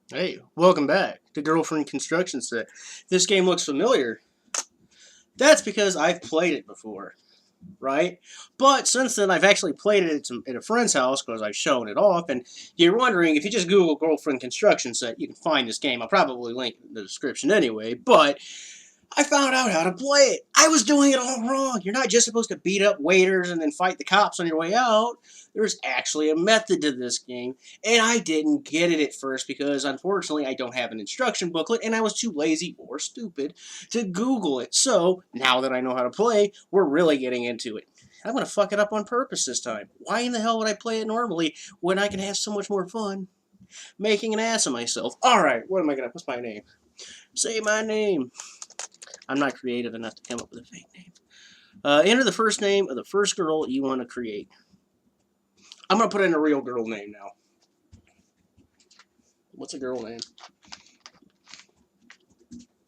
Hey, welcome back to Girlfriend Construction Set. This game looks familiar. That's because I've played it before, right? But since then, I've actually played it at a friend's house because I've shown it off. And you're wondering, if you just Google Girlfriend Construction Set, you can find this game. I'll probably link it in the description anyway. But I found out how to play it. I was doing it all wrong. You're not just supposed to beat up waiters and then fight the cops on your way out. There's actually a method to this game, and I didn't get it at first because unfortunately I don't have an instruction booklet and I was too lazy or stupid to Google it. So now that I know how to play, we're really getting into it. I'm going to fuck it up on purpose this time. Why in the hell would I play it normally when I can have so much more fun making an ass of myself? Alright, what am I going to... What's my name? Say my name. I'm not creative enough to come up with a fake name. Enter the first name of the first girl you want to create. I'm going to put in a real girl name now. What's a girl name?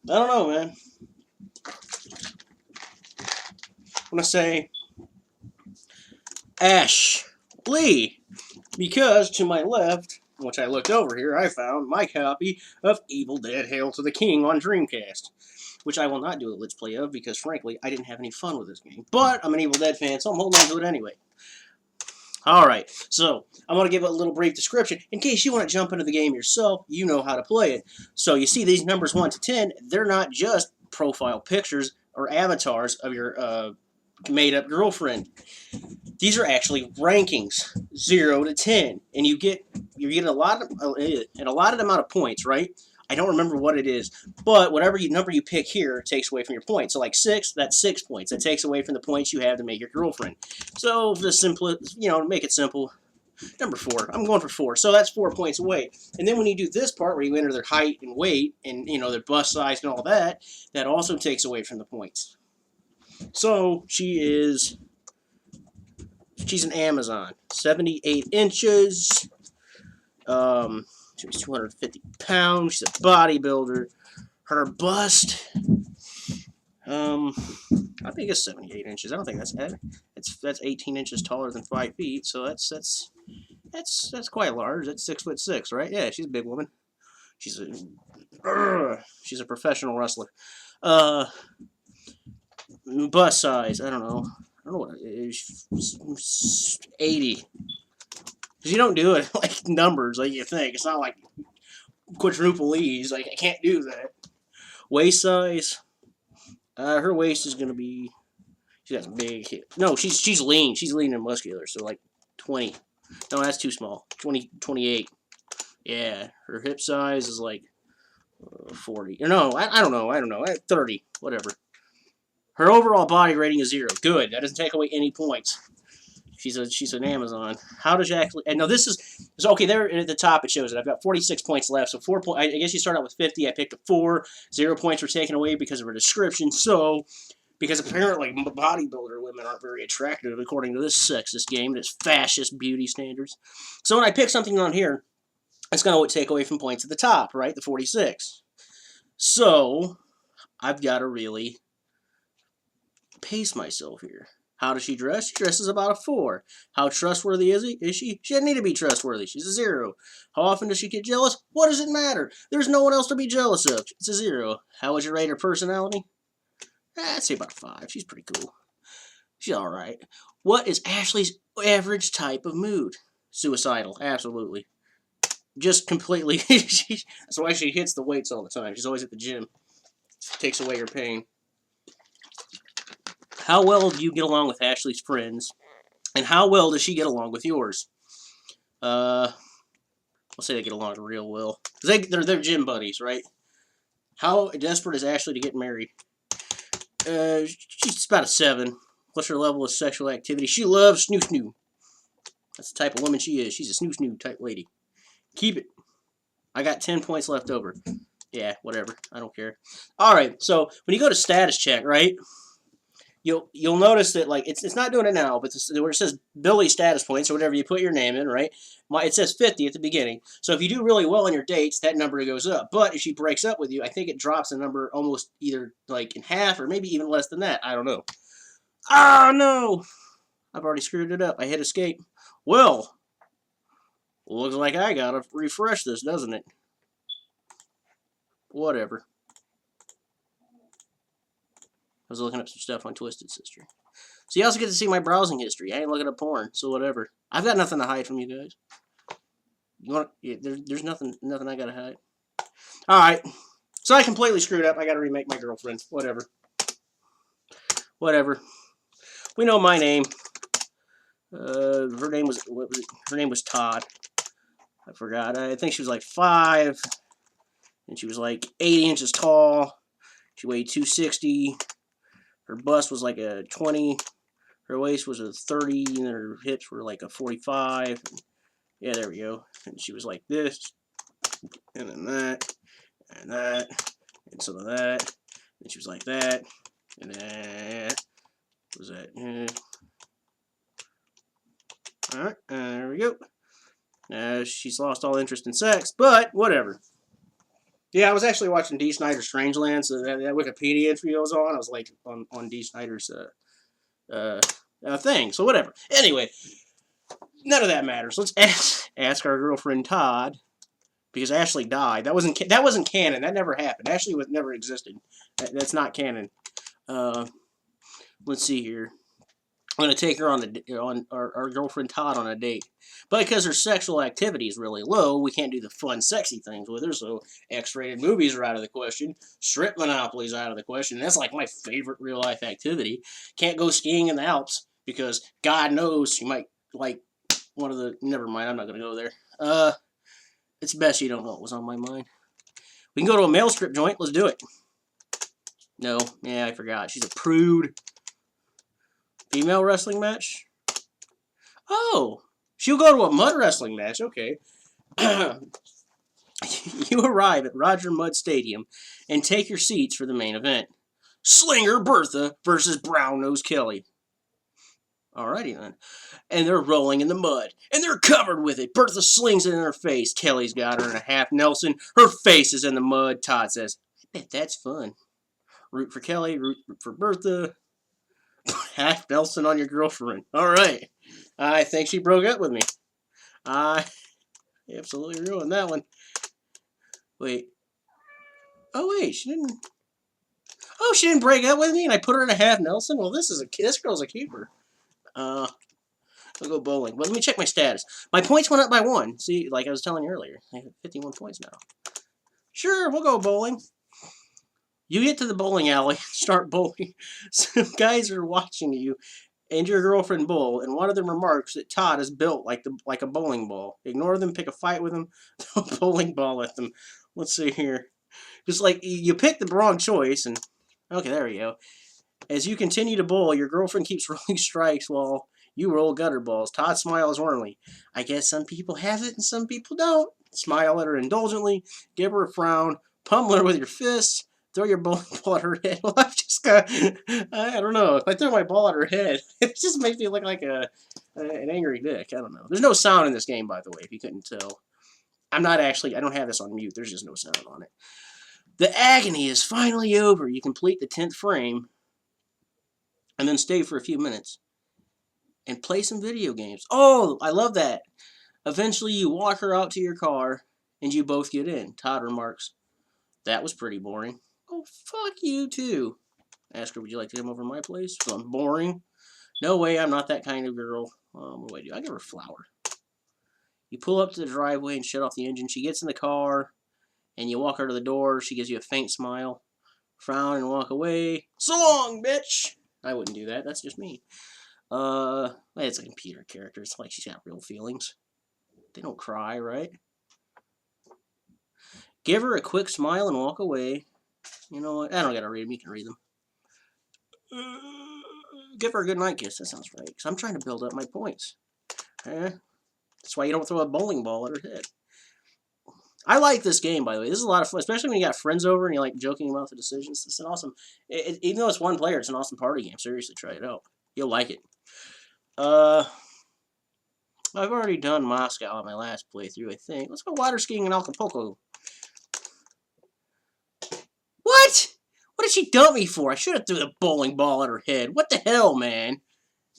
I don't know, man. I'm going to say Ashley. Because to my left, which I looked over here, I found my copy of Evil Dead Hail to the King on Dreamcast. Which I will not do a Let's Play of because, frankly, I didn't have any fun with this game. But I'm an Evil Dead fan, so I'm holding on to it anyway. Alright, so I'm going to give a little brief description. In case you want to jump into the game yourself, you know how to play it. So you see these numbers 1 to 10, they're not just profile pictures or avatars of your made-up girlfriend. These are actually rankings, 0 to 10. And you get an allotted amount of points, right? I don't remember what it is, but whatever number you pick here takes away from your points. So like 6, that's 6 points. That takes away from the points you have to make your girlfriend. So to make it simple, number 4. I'm going for 4. So that's 4 points away. And then when you do this part where you enter their height and weight and their bust size and all that, that also takes away from the points. So she's an Amazon, 78 inches. She was 250 pounds. She's a bodybuilder. Her bust, I think it's 78 inches. I don't think that's heavy. That's 18 inches taller than 5 feet. So that's quite large. That's 6'6", right? Yeah, she's a big woman. She's a professional wrestler. Bust size, I don't know. I don't know what it is. 80. Because you don't do it like numbers like you think. It's not like quadruple E's. Like, I can't do that. Waist size. Her waist is going to be... She got some big hips. No, she's lean. She's lean and muscular. So, like, 20. No, that's too small. 28. Yeah. Her hip size is, like, 40. No, I don't know. 30. Whatever. Her overall body rating is 0. Good. That doesn't take away any points. She's an Amazon. How does she actually? And no, this is okay. There at the top it shows it. I've got 46 points left. So 4 points. I guess you start out with 50. I picked a 4. 0 points were taken away because of her description. So because apparently bodybuilder women aren't very attractive according to this sexist game, this fascist beauty standards. So when I pick something on here, it's going to take away from points at the top, right? The 46. So I've got to really pace myself here. How does she dress? She dresses about a 4. How trustworthy is she? She doesn't need to be trustworthy. She's a 0. How often does she get jealous? What does it matter? There's no one else to be jealous of. It's a 0. How would you rate her personality? I'd say about a 5. She's pretty cool. She's alright. What is Ashley's average type of mood? Suicidal. Absolutely. Just completely. That's why she hits the weights all the time. She's always at the gym. Takes away her pain. How well do you get along with Ashley's friends? And how well does she get along with yours? I'll say they get along real well. They're gym buddies, right? How desperate is Ashley to get married? She's about a 7. What's her level of sexual activity? She loves snoo-snoo. That's the type of woman she is. She's a snoo-snoo type lady. Keep it. I got 10 points left over. Yeah, whatever. I don't care. Alright, so when you go to status check, right? You'll notice that like it's not doing it now, but where it says Billy status points or whatever you put your name in, right? It says 50 at the beginning. So if you do really well on your dates, that number goes up. But if she breaks up with you, I think it drops the number almost either like in half or maybe even less than that. I don't know. Ah, no! I've already screwed it up. I hit escape. Well, looks like I gotta refresh this, doesn't it? Whatever. I was looking up some stuff on Twisted Sister. So you also get to see my browsing history. I ain't looking at porn, so whatever. I've got nothing to hide from you guys. You want? Yeah, there's nothing I gotta hide. All right. So I completely screwed up. I gotta remake my girlfriend. Whatever. Whatever. We know my name. Her name was what was it? Her name was Todd. I forgot. I think she was like 5, and she was like 80 inches tall. She weighed 260. Her bust was like a 20. Her waist was a 30, and her hips were like a 45. Yeah, there we go. And she was like this, and then that, and that, and some of that. And she was like that, and that. What was that? Alright, there we go. She's lost all interest in sex, but whatever. Yeah, I was actually watching Dee Snider's Strangeland, so that Wikipedia entry I was on. I was like on Dee Snider's thing, so whatever. Anyway, none of that matters. Let's ask our girlfriend Todd, because Ashley died. That wasn't canon. That never happened. Ashley never existed. That's not canon. Let's see here. I'm gonna take her on our girlfriend Todd on a date, but because her sexual activity is really low, we can't do the fun, sexy things with her. So X-rated movies are out of the question. Strip Monopoly's out of the question. That's like my favorite real life activity. Can't go skiing in the Alps because God knows she might like one of the. Never mind. I'm not gonna go there. It's best you don't know what was on my mind. We can go to a male strip joint. Let's do it. No, yeah, I forgot. She's a prude. Female wrestling match? Oh, she'll go to a mud wrestling match. Okay. You arrive at Roger Mudd Stadium and take your seats for the main event. Slinger Bertha versus Brown Nose Kelly. Alrighty then. And they're rolling in the mud. And they're covered with it. Bertha slings it in her face. Kelly's got her in a half Nelson. Her face is in the mud. Todd says, I bet that's fun. Root for Kelly. Root for Bertha. Half Nelson on your girlfriend. Alright. I think she broke up with me. I absolutely ruined that one. Wait. Oh, wait. She didn't... Oh, she didn't break up with me and I put her in a half Nelson? Well, this girl's a keeper. I'll go bowling. Well, let me check my status. My points went up by 1. See, like I was telling you earlier. I have 51 points now. Sure, we'll go bowling. You get to the bowling alley, start bowling. Some guys are watching you and your girlfriend bowl, and one of them remarks that Todd is built like a bowling ball. Ignore them, pick a fight with them, throw a bowling ball at them. Let's see here. Just like you pick the wrong choice, and okay, there we go. As you continue to bowl, your girlfriend keeps rolling strikes while you roll gutter balls. Todd smiles warmly. I guess some people have it and some people don't. Smile at her indulgently, give her a frown, pummel her with your fists. Throw your bowling ball at her head. Well, I've just got, I don't know. If I throw my ball at her head, it just makes me look like an angry dick. I don't know. There's no sound in this game, by the way, if you couldn't tell. I don't have this on mute. There's just no sound on it. The agony is finally over. You complete the 10th frame and then stay for a few minutes and play some video games. Oh, I love that. Eventually, you walk her out to your car and you both get in. Todd remarks, that was pretty boring. Oh, fuck you, too. Ask her, would you like to come over to my place? So I'm boring. No way, I'm not that kind of girl. What do I do? I give her a flower. You pull up to the driveway and shut off the engine. She gets in the car, and you walk her to the door. She gives you a faint smile. Frown and walk away. So long, bitch! I wouldn't do that. That's just me. It's a computer character. It's like she's got real feelings. They don't cry, right? Give her a quick smile and walk away. You know what? I don't gotta read them. You can read them. Give her a good night kiss. That sounds right. Because I'm trying to build up my points. That's why you don't throw a bowling ball at her head. I like this game, by the way. This is a lot of fun, especially when you got friends over and you're like joking about the decisions. It's an awesome. Even though it's one player, it's an awesome party game. Seriously, try it out. You'll like it. I've already done Moscow on my last playthrough, I think. Let's go water skiing in Acapulco. What? What did she dump me for? I should have threw the bowling ball at her head. What the hell, man?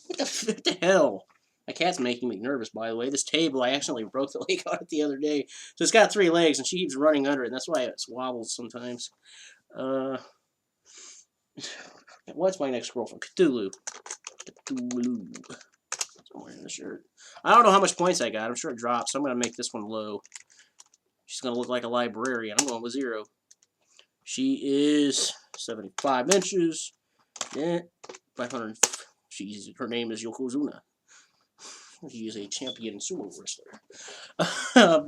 What the hell? My cat's making me nervous, by the way. This table, I accidentally broke the leg on it the other day. So it's got 3 legs, and she keeps running under it, and that's why it wobbles sometimes. What's my next girlfriend? Cthulhu. Cthulhu. Somewhere in the shirt. I don't know how much points I got. I'm sure it drops, so I'm going to make this one low. She's going to look like a librarian. I'm going with 0. She is 75 inches. Yeah, 500. Her name is Yokozuna. She is a champion sumo wrestler.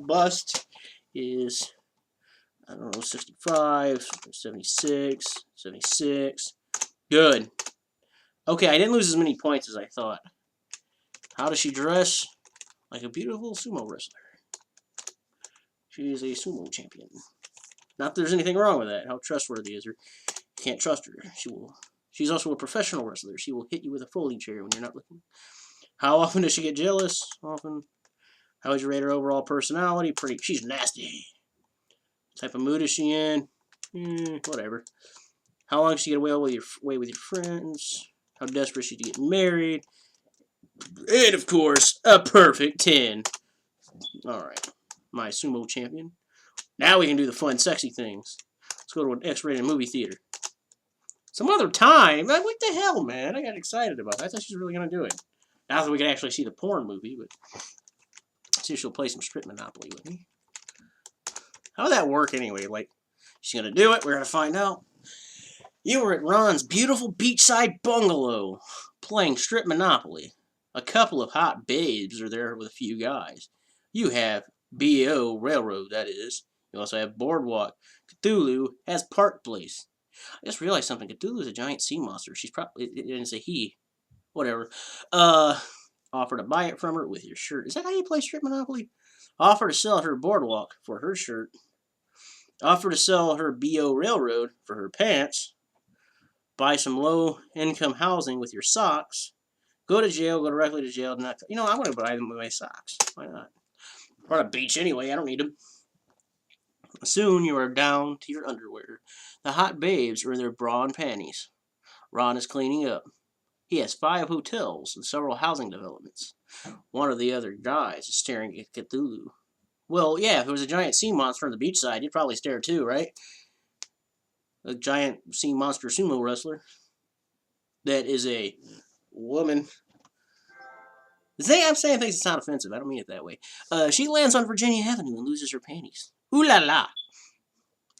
Bust is, I don't know, 65, 76, 76. Good. Okay, I didn't lose as many points as I thought. How does she dress? Like a beautiful sumo wrestler. She is a sumo champion. Not that there's anything wrong with that. How trustworthy is her? You can't trust her. She's also a professional wrestler. She will hit you with a folding chair when you're not looking. How often does she get jealous? Often. How would you rate her overall personality? She's nasty. What type of mood is she in? Whatever. How long does she get away with your friends? How desperate is she to get married? And of course, a perfect 10. Alright. My sumo champion. Now we can do the fun, sexy things. Let's go to an X-rated movie theater. Some other time? What the hell, man? I got excited about that. I thought she was really going to do it. Not that we could actually see the porn movie, but see if she'll play some Strip Monopoly with me. How would that work anyway? Like, she's going to do it. We're going to find out. You were at Ron's beautiful beachside bungalow playing Strip Monopoly. A couple of hot babes are there with a few guys. You have B.O. Railroad, that is. You also have Boardwalk. Cthulhu has Park Place. I just realized something. Cthulhu is a giant sea monster. She's probably, it didn't say he. Whatever. Offer to buy it from her with your shirt. Is that how you play Strip Monopoly? Offer to sell her Boardwalk for her shirt. Offer to sell her B.O. Railroad for her pants. Buy some low-income housing with your socks. Go to jail, go directly to jail. I'm going to buy them with my socks. Why not? We're on a beach anyway. I don't need them. Soon you are down to your underwear. The hot babes are in their bra and panties. Ron is cleaning up. He has 5 hotels and several housing developments. One of the other guys is staring at Cthulhu. Well, yeah, if there was a giant sea monster on the beachside, you'd probably stare too, right? A giant sea monster sumo wrestler. That is a woman. I'm saying things that sound offensive. I don't mean it that way. She lands on Virginia Avenue and loses her panties. Ooh la la.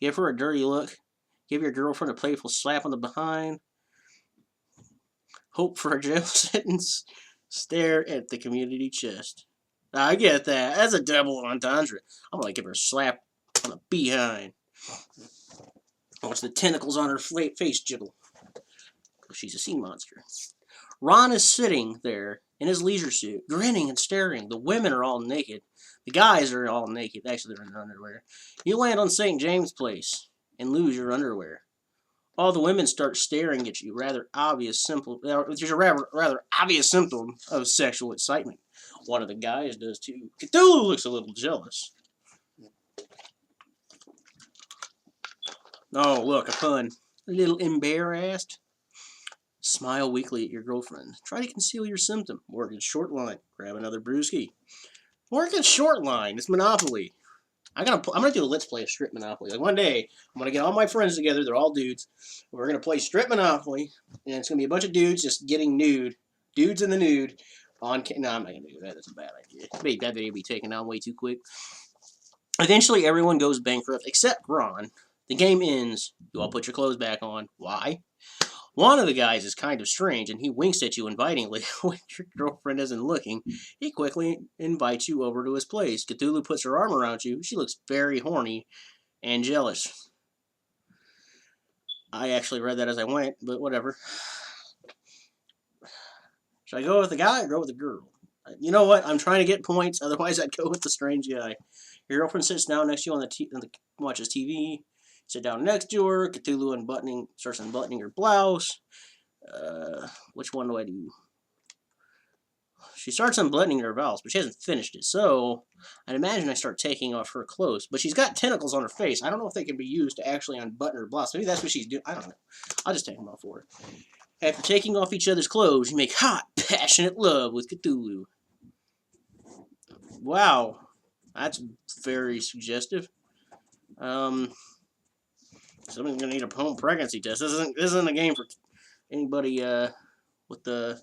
Give her a dirty look. Give your girlfriend a playful slap on the behind. Hope for a jail sentence. Stare at the community chest. I get that. That's a double entendre. I'm going to give her a slap on the behind. Watch the tentacles on her face jiggle. She's a sea monster. Ron is sitting there in his leisure suit, grinning and staring. The women are all naked. The guys are all naked. Actually, they're in their underwear. You land on St. James Place and lose your underwear. All the women start staring at you. There's a rather obvious symptom of sexual excitement. One of the guys does too. Cthulhu looks a little jealous. Oh, look, a pun. A little embarrassed. Smile weakly at your girlfriend. Try to conceal your symptom. Work in short line. Grab another brewski. Work in short line. It's Monopoly. I'm gonna do a let's play of Strip Monopoly. Like one day, I'm gonna get all my friends together. They're all dudes. We're gonna play Strip Monopoly, and it's gonna be a bunch of dudes just getting nude. Dudes in the nude. No, I'm not gonna do that. That's a bad idea. That video will be taken down way too quick. Eventually, everyone goes bankrupt except Ron. The game ends. You all put your clothes back on. Why? One of the guys is kind of strange, and he winks at you invitingly when your girlfriend isn't looking. He quickly invites you over to his place. Cthulhu puts her arm around you. She looks very horny and jealous. I actually read that as I went, but whatever. Should I go with the guy or go with the girl? You know what? I'm trying to get points. Otherwise, I'd go with the strange guy. Your girlfriend sits down next to you watches TV. Sit down next to her. Cthulhu starts unbuttoning her blouse. Which one do I do? She starts unbuttoning her blouse, but she hasn't finished it. So, I'd imagine I start taking off her clothes. But she's got tentacles on her face. I don't know if they can be used to actually unbutton her blouse. Maybe that's what she's doing. I don't know. I'll just take them off for her. After taking off each other's clothes, you make hot, passionate love with Cthulhu. Wow, that's very suggestive. Somebody's gonna need a home pregnancy test. This isn't a game for anybody with the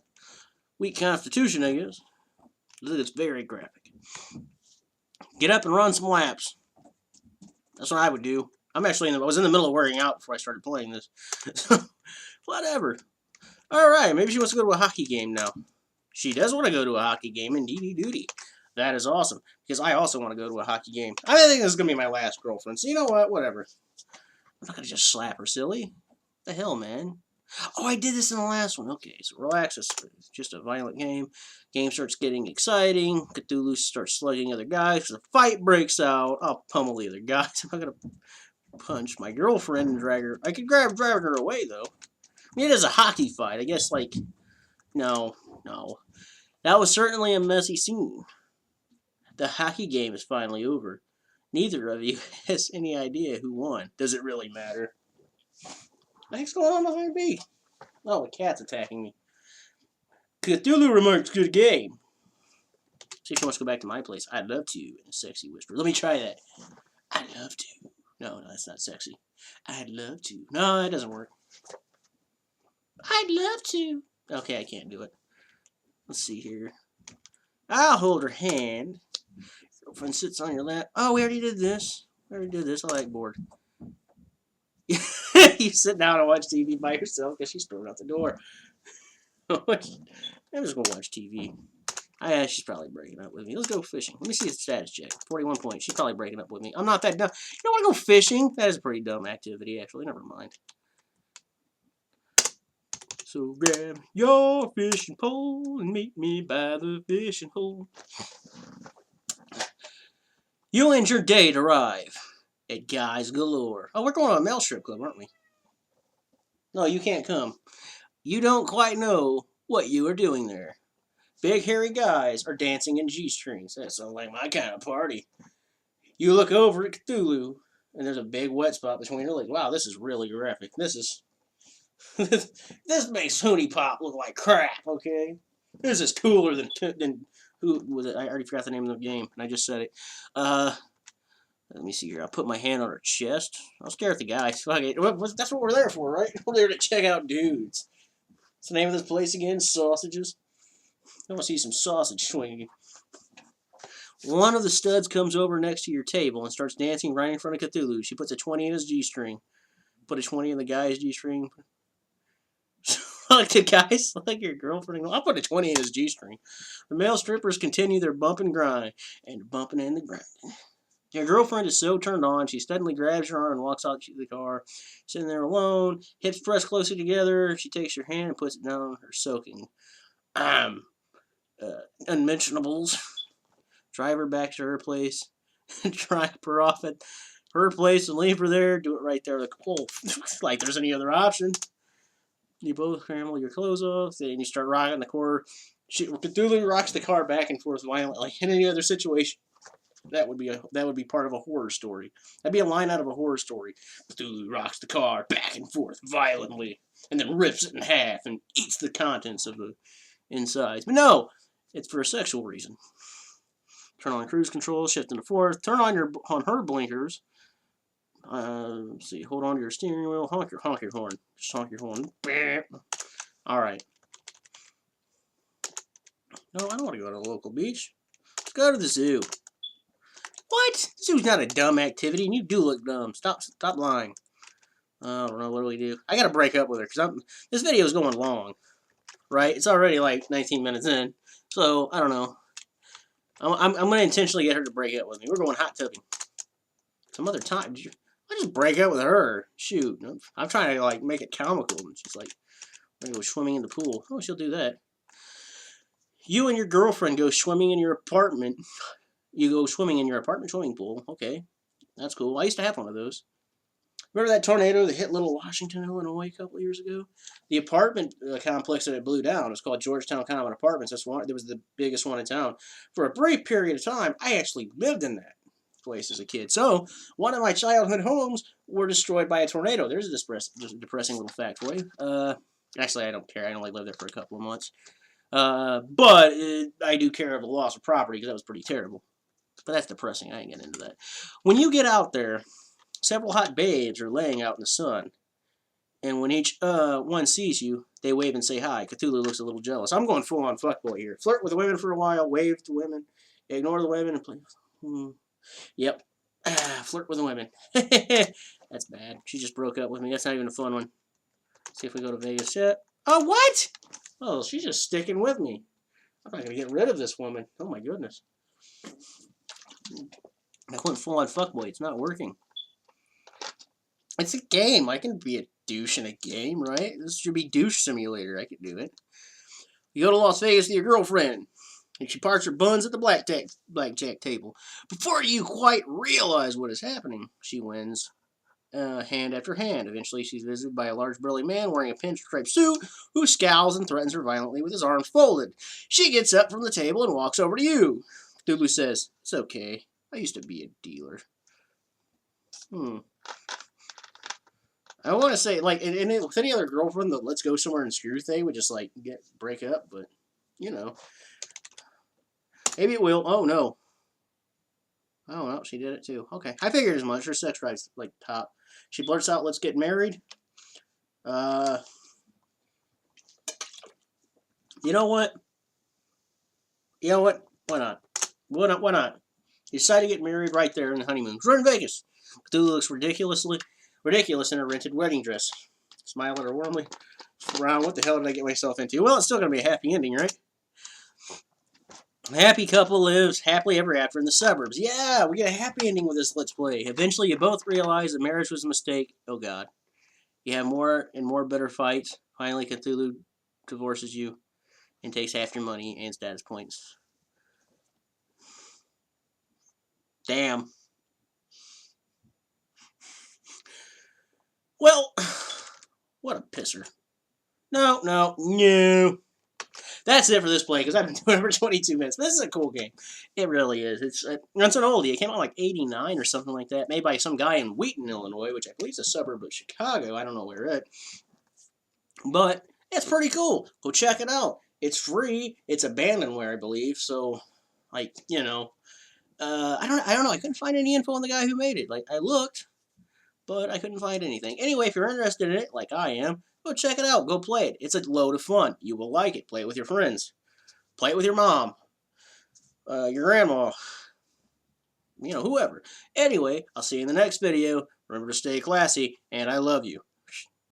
weak constitution, I guess. It's very graphic. Get up and run some laps. That's what I would do. I was in the middle of working out before I started playing this. Whatever. Alright, maybe she wants to go to a hockey game now. She does want to go to a hockey game, indeedy duty. That is awesome. Because I also want to go to a hockey game. I think this is going to be my last girlfriend. So you know what? Whatever. I'm not going to just slap her, silly. What the hell, man? Oh, I did this in the last one. Okay, so relax. It's just a violent game. Game starts getting exciting. Cthulhu starts slugging other guys. The fight breaks out. I'll pummel the other guys. I'm not going to punch my girlfriend and drag her. I could drag her away, though. I mean, it is a hockey fight. I guess, like, no. That was certainly a messy scene. The hockey game is finally over. Neither of you has any idea who won. Does it really matter? What's going on behind me? Oh, the cat's attacking me. Cthulhu remarks, good game. See if she wants to go back to my place. I'd love to, in a sexy whisper. Let me try that. I'd love to. No, that's not sexy. I'd love to. No, that doesn't work. I'd love to. Okay, I can't do it. Let's see here. I'll hold her hand. Girlfriend sits on your lap. Oh, we already did this. I like bored. You sit down and watch TV by yourself because she's throwing out the door. I'm just going to watch TV. She's probably breaking up with me. Let's go fishing. Let me see the status check. 41 points. She's probably breaking up with me. I'm not that dumb. You don't want to go fishing? That is a pretty dumb activity, actually. Never mind. So grab your fishing pole and meet me by the fishing hole. You and your date arrive at Guys Galore. Oh, we're going to a male strip club, aren't we? No, you can't come. You don't quite know what you are doing there. Big hairy guys are dancing in G-strings. That sounds like my kind of party. You look over at Cthulhu, and there's a big wet spot between her legs. Wow, this is really graphic. This makes Hoonie Pop look like crap, okay? This is cooler than who was it? I already forgot the name of the game, and I just said it. Let me see here. I'll put my hand on her chest. I'll scare at the guys. Fuck it. That's what we're there for, right? We're there to check out dudes. What's the name of this place again? Sausages? I want to see some sausage swinging. One of the studs comes over next to your table and starts dancing right in front of Cthulhu. She puts a 20 in his G-string. Put a 20 in the guy's G-string. Like the guys, like your girlfriend. I'll put a 20 in his G-string. The male strippers continue their bump and grind. And bumping and the grinding. Your girlfriend is so turned on, she suddenly grabs your arm and walks out to the car. Sitting there alone, hips pressed closer together. She takes your hand and puts it down on her soaking. Unmentionables. Drive her back to her place. Drive her off at her place and leave her there. Do it right there. Like there's any other option. You both scramble your clothes off. Then you start rocking the car. Cthulhu rocks the car back and forth violently. Like in any other situation. That would be part of a horror story. That'd be a line out of a horror story. Cthulhu rocks the car back and forth violently, and then rips it in half and eats the contents of the insides. But no, it's for a sexual reason. Turn on cruise control, shift into fourth. Turn on her blinkers. Let's see. Hold on to your steering wheel. Honk your horn. Just honk your horn. All right. No, I don't want to go to the local beach. Let's go to the zoo. What? The zoo's not a dumb activity, and you do look dumb. Stop lying. I don't know. What do we do? I gotta break up with her because this video is going long, right? It's already like 19 minutes in, so I don't know. I'm gonna intentionally get her to break up with me. We're going hot tubbing. Some other time. I just break up with her. Shoot, I'm trying to like make it comical, and she's like, "We're gonna go swimming in the pool." Oh, she'll do that. You and your girlfriend go swimming in your apartment. You go swimming in your apartment swimming pool. Okay, that's cool. I used to have one of those. Remember that tornado that hit Little Washington, Illinois a couple of years ago? The apartment complex that it blew down was called Georgetown Common Apartments. That was the biggest one in town. For a brief period of time, I actually lived in that place as a kid. So, one of my childhood homes were destroyed by a tornado. There's a depressing little fact for you. Actually, I don't care. I only lived there for a couple of months. But I do care of the loss of property because that was pretty terrible. But that's depressing. I ain't getting into that. When you get out there, several hot babes are laying out in the sun. And when each one sees you, they wave and say hi. Cthulhu looks a little jealous. I'm going full on fuckboy here. Flirt with the women for a while, wave to women, ignore the women, and play. Yep. Flirt with the women. That's bad. She just broke up with me. That's not even a fun one. See if we go to Vegas yet. Oh, what? Oh, she's just sticking with me. I'm not going to get rid of this woman. Oh, my goodness. I went full on fuckboy. It's not working. It's a game. I can be a douche in a game, right? This should be douche simulator. I could do it. You go to Las Vegas with your girlfriend, and she parks her buns at the blackjack table. Before you quite realize what is happening, she wins hand after hand. Eventually, she's visited by a large burly man wearing a pinstripe suit who scowls and threatens her violently with his arms folded. She gets up from the table and walks over to you. Cthulhu says, "It's okay. I used to be a dealer." I want to say, like, with any other girlfriend, the let's go somewhere and screw thing would just, like, break up, but, you know. Maybe it will. Oh, no. Oh, no, she did it, too. Okay, I figured as much. Her sex drive's, like, top. She blurts out, "Let's get married." You know what? You know what? Why not? Why not? You decide to get married right there in the honeymoon. We're in Vegas. Cthulhu looks ridiculous in a rented wedding dress. Smile at her warmly. Frown. What the hell did I get myself into? Well, it's still going to be a happy ending, right? A happy couple lives happily ever after in the suburbs. Yeah, we get a happy ending with this Let's Play. Eventually, you both realize that marriage was a mistake. Oh, God. You have more and more bitter fights. Finally, Cthulhu divorces you and takes half your money and status points. Damn. Well, what a pisser. No. That's it for this play, because I've been doing it for 22 minutes. This is a cool game. It really is. It's an oldie. It came out like 89 or something like that, made by some guy in Wheaton, Illinois, which I believe is a suburb of Chicago. I don't know where it. But it's pretty cool. Go check it out. It's free. It's abandonware, I believe. So, like, you know, I don't know. I couldn't find any info on the guy who made it. Like, I looked, but I couldn't find anything. Anyway, if you're interested in it, like I am, go check it out. Go play it. It's a load of fun. You will like it. Play it with your friends. Play it with your mom. Your grandma. You know, whoever. Anyway, I'll see you in the next video. Remember to stay classy, and I love you.